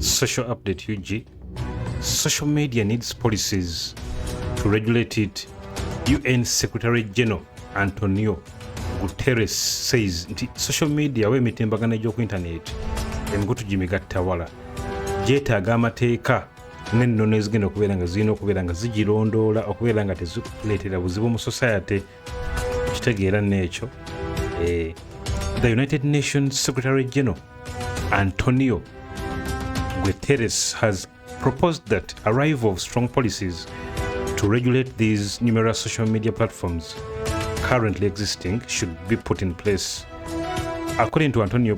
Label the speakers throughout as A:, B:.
A: Social update UG. Social media needs policies to regulate it. UN Secretary General Antonio Guterres says social media w'emitimbagano egy'oku internet emikutu gimigattawala gyetaaga amateeka n'ennono ezigenda okubeera nga zirina okubeera nga zigirondoola okubeera nga tezileetera buzibu mu society. Kitegeera n'ekyo. The United Nations Secretary General Antonio Guterres has proposed that arrival of strong policies to regulate these numerous social media platforms currently existing should be put in place. According to Antonio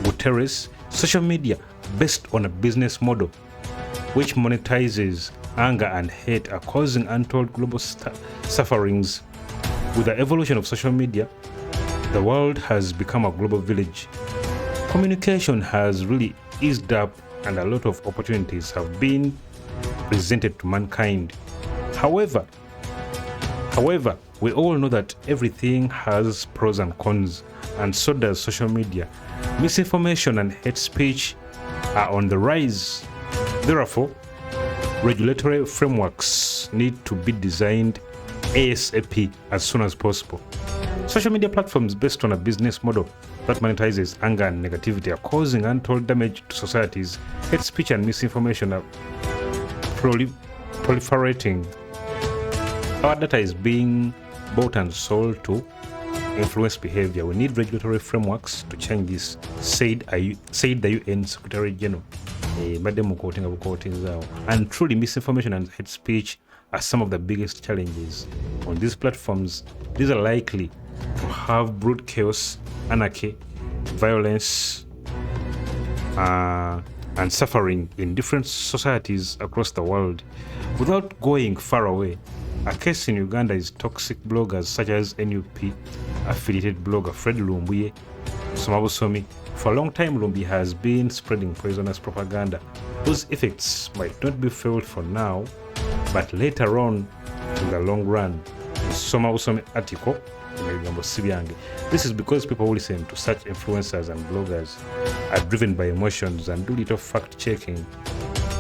A: Guterres, social media based on a business model which monetizes anger and hate are causing untold global sufferings. With the evolution of social media, the world has become a global village. Communication has really eased up and a lot of opportunities have been presented to mankind. However, we all know that everything has pros and cons, and so does social media. Misinformation and hate speech are on the rise. Therefore, regulatory frameworks need to be designed ASAP as soon as possible. Social media platforms based on a business model that monetizes anger and negativity are causing untold damage to societies. Hate speech and misinformation are proliferating. Our data is being bought and sold to influence behavior. We need regulatory frameworks to change this, said the UN Secretary General. And truly, misinformation and hate speech are some of the biggest challenges on these platforms. These are likely to have brute chaos, anarchy, violence, and suffering in different societies across the world. Without going far away, a case in Uganda is toxic bloggers such as NUP affiliated blogger Fred Lumbuye Somabusomi. For a long time, Lumbi has been spreading poisonous propaganda whose effects might not be felt for now, but later on in the long run. Somabusomi article. This is because people who listen to such influencers and bloggers are driven by emotions and do little fact checking.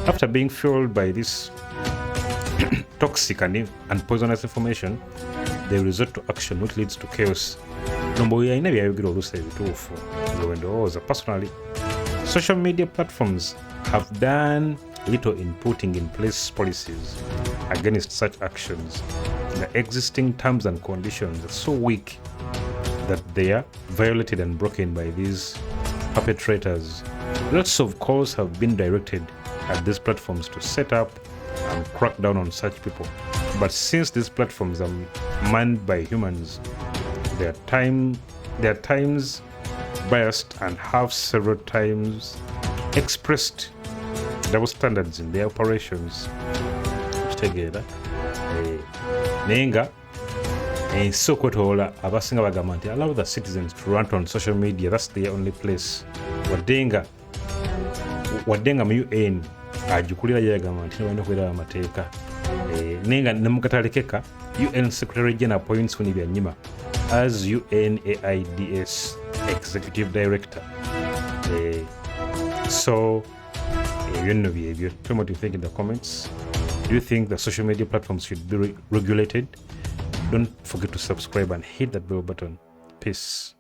A: After being fueled by this toxic and poisonous information, they resort to action which leads to chaos. Personally, social media platforms have done little in putting in place policies against such actions. The existing terms and conditions are so weak that they are violated and broken by these perpetrators. Lots of calls have been directed at these platforms to set up and crack down on such people. But since these platforms are manned by humans, they are times biased and have several times expressed double standards in their operations. Together, nenga ensi okwetoola abasinga bagamba nti allow the citizens to rant on social media, that's their only place. Waddenga mu UN agikulira yagamba nti balina okubeera amateeka. Nenga nemukatalekeka UN Secretary General appoints Byanyima as UNAIDS Executive Director. So ebyo nno byebyo. Tell me what you think in the comments. Do you think that social media platforms should be regulated? Don't forget to subscribe and hit that bell button. Peace.